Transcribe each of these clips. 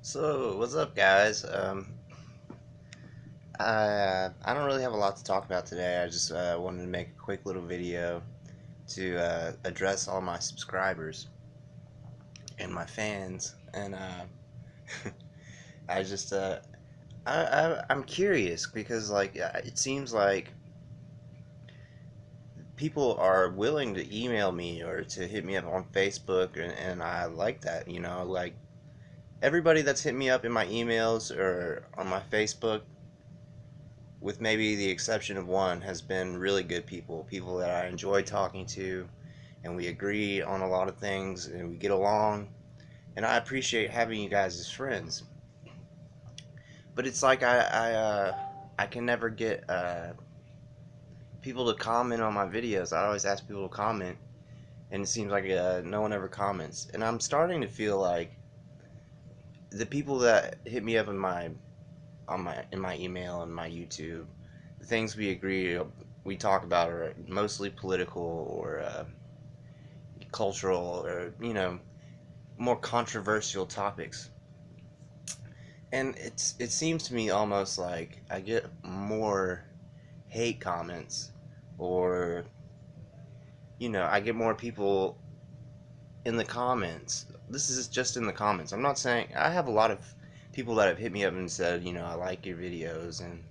So, what's up, guys? I don't really have a lot to talk about today. I just wanted to make a quick little video to address all my subscribers and my fans, and I just I'm curious because it seems like people are willing to email me or to hit me up on Facebook, and I like that. Like everybody that's hit me up in my emails or on my Facebook, with maybe the exception of one, has been really good people, people that I enjoy talking to, and we agree on a lot of things, and we get along, and I appreciate having you guys as friends. But it's like I can never get people to comment on my videos. I always ask people to comment, and it seems like no one ever comments. And I'm starting to feel like the people that hit me up in my email and my YouTube, the things we talk about are mostly political or cultural or more controversial topics. And it seems to me almost like I get more hate comments, or I get more people in the comments. This is just in the comments. I'm not saying I have a lot of people that have hit me up and said, I like your videos, and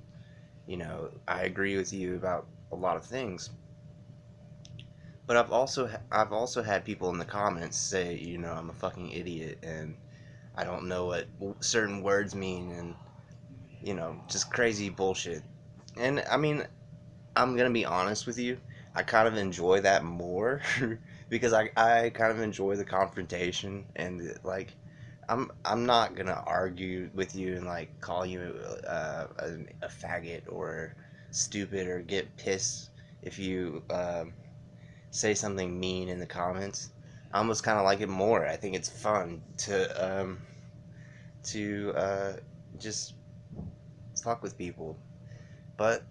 I agree with you about a lot of things. But I've also had people in the comments say, I'm a fucking idiot and I don't know what certain words mean, and just crazy bullshit. And I mean, I'm gonna be honest with you. I kind of enjoy that more because I kind of enjoy the confrontation, and like I'm not gonna argue with you and like call you a faggot or stupid or get pissed if you say something mean in the comments. I almost kind of like it more. I think it's fun to just fuck with people. But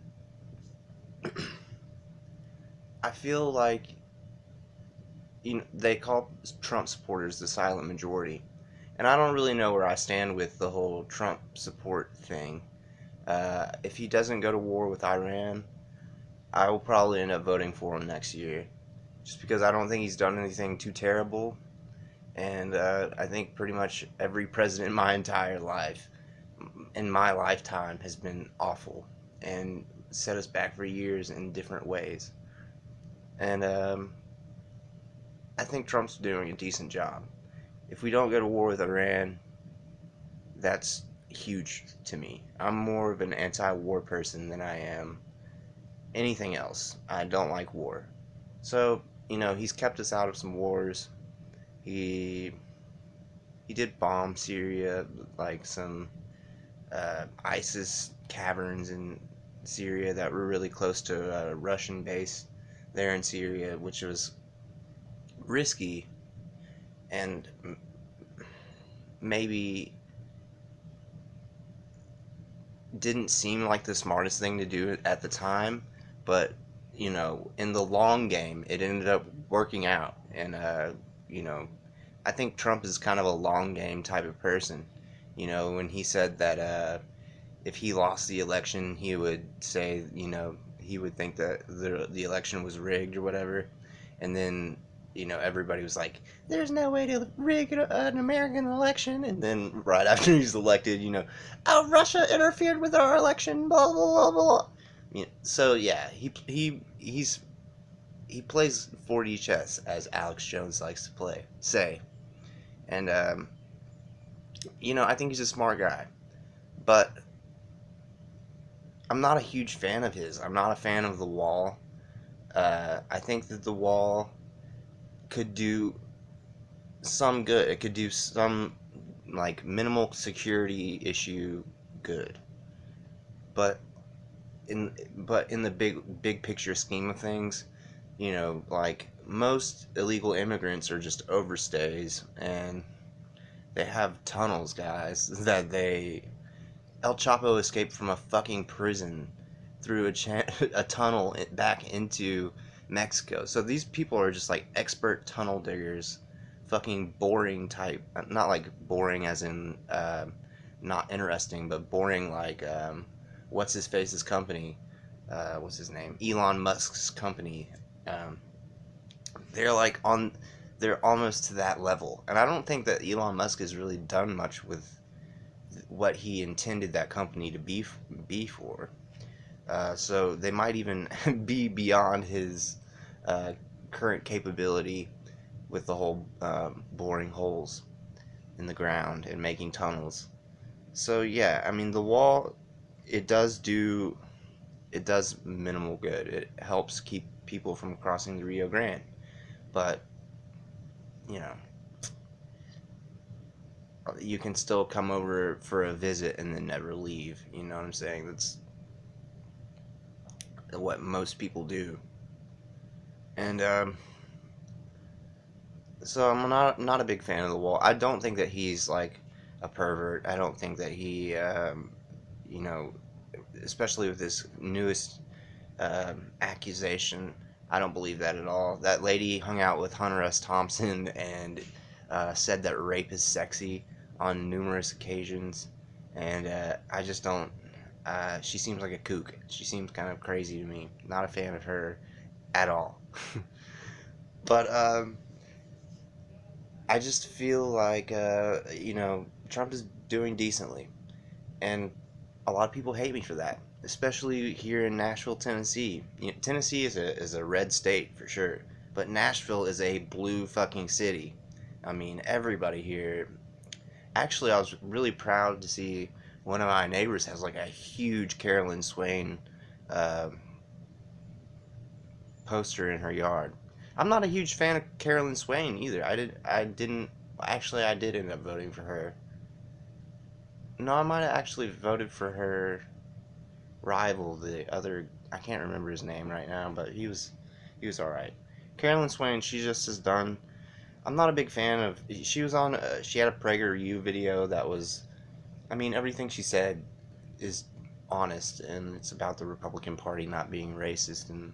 I feel like they call Trump supporters the silent majority, and I don't really know where I stand with the whole Trump support thing. If he doesn't go to war with Iran, I will probably end up voting for him next year, just because I don't think he's done anything too terrible, and I think pretty much every president in my entire life, in my lifetime, has been awful and set us back for years in different ways. And I think Trump's doing a decent job. If we don't go to war with Iran, that's huge to me. I'm more of an anti-war person than I am anything else. I don't like war. So, he's kept us out of some wars. He he did bomb Syria, like some ISIS caverns in Syria that were really close to a Russian base there in Syria, which was risky and maybe didn't seem like the smartest thing to do at the time, but in the long game, it ended up working out. And you know, I think Trump is kind of a long game type of person. When he said that if he lost the election, he would say, he would think that the election was rigged or whatever, and then everybody was like, "There's no way to rig an American election." And then right after he's elected, "Oh, Russia interfered with our election." Blah blah blah blah. So yeah, he plays 4D chess, as Alex Jones likes to say, and I think he's a smart guy, but I'm not a huge fan of his. I'm not a fan of the wall. I think that the wall could do some good. It could do some like minimal security issue good. But in the big picture scheme of things, like most illegal immigrants are just overstays, and they have tunnels, guys, that they El Chapo escaped from a fucking prison through a tunnel back into Mexico. So these people are just like expert tunnel diggers fucking boring type, not like boring as in not interesting, but boring like what's his face's company, what's his name, Elon Musk's company. Um, they're like on, they're almost to that level, and I don't think that Elon Musk has really done much with what he intended that company to be for. So they might even be beyond his uh, current capability with the whole boring holes in the ground and making tunnels. So yeah, I mean the wall, it does do, it does minimal good. It helps keep people from crossing the Rio Grande, but you know, you can still come over for a visit and then never leave. You know what I'm saying? That's what most people do. And so I'm not a big fan of the wall. I don't think that he's like a pervert. I don't think that he, you know, especially with this newest accusation, I don't believe that at all. That lady hung out with Hunter S. Thompson and said that rape is sexy on numerous occasions, and I just don't. She seems like a kook. She seems kind of crazy to me. Not a fan of her at all. But I just feel like Trump is doing decently, and a lot of people hate me for that, especially here in Nashville, Tennessee. You know, Tennessee is a red state for sure, but Nashville is a blue fucking city. I mean, everybody here. Actually, I was really proud to see one of my neighbors has like a huge Carolyn Swain uh, poster in her yard. I'm not a huge fan of Carolyn Swain either. I didn't actually I did end up voting for her. No, I might have actually voted for her rival, the other, I can't remember his name right now, but he was all right. Carolyn Swain, she just has done. I'm not a big fan of. She was on. She had a PragerU video that was. I mean, everything she said is honest, and it's about the Republican Party not being racist and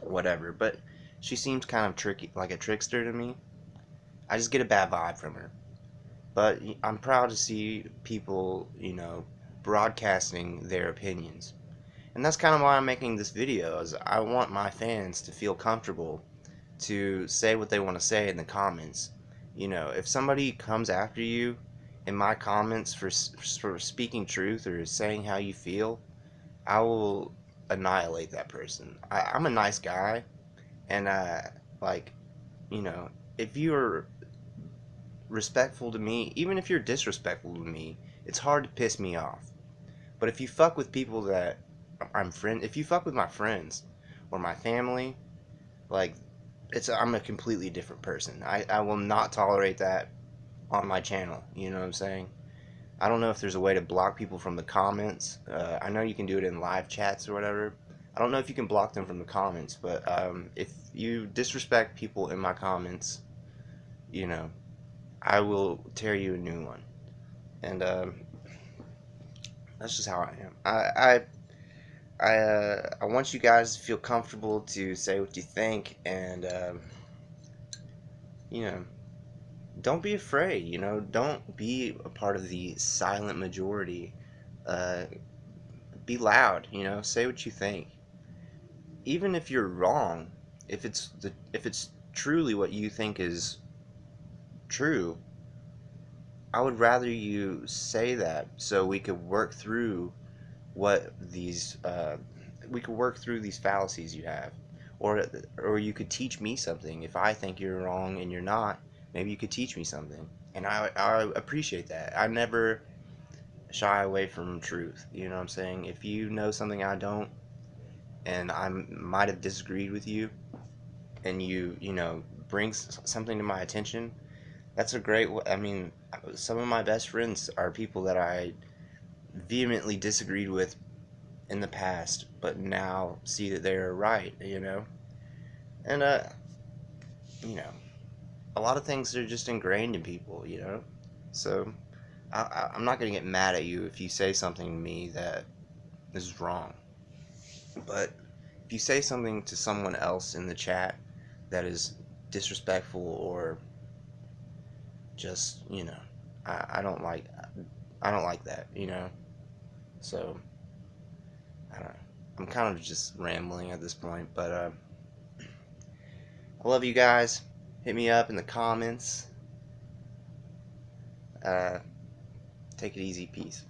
whatever. But she seems kind of tricky, like a trickster to me. I just get a bad vibe from her. But I'm proud to see people, broadcasting their opinions. And that's kind of why I'm making this video, is I want my fans to feel comfortable to say what they want to say in the comments. If somebody comes after you in my comments for speaking truth or saying how you feel, I will annihilate that person. I'm a nice guy, and like, you know, if you're respectful to me, even if you're disrespectful to me, it's hard to piss me off. But if you fuck with people that if you fuck with my friends or my family, like, I'm a completely different person. I will not tolerate that on my channel. You know what I'm saying? I don't know if there's a way to block people from the comments. I know you can do it in live chats or whatever. I don't know if you can block them from the comments, but if you disrespect people in my comments, you know, I will tear you a new one. And that's just how I am. I want you guys to feel comfortable to say what you think, and you know, don't be afraid. Don't be a part of the silent majority. Uh, be loud. Say what you think, even if you're wrong. If it's truly what you think is true, I would rather you say that so we could work through what these we could work through these fallacies you have, or you could teach me something. If I think you're wrong and you're not, maybe you could teach me something, and I appreciate that. I never shy away from truth. You know what I'm saying? If you know something I don't, and I might have disagreed with you, and you bring something to my attention, that's a great. I mean, some of my best friends are people that I vehemently disagreed with in the past, but now see that they're right. And you know, a lot of things are just ingrained in people. So I'm not gonna get mad at you if you say something to me that is wrong. But if you say something to someone else in the chat that is disrespectful or just, I don't like that, So I don't know. I'm kind of just rambling at this point, but I love you guys. Hit me up in the comments. Uh, take it easy. Peace.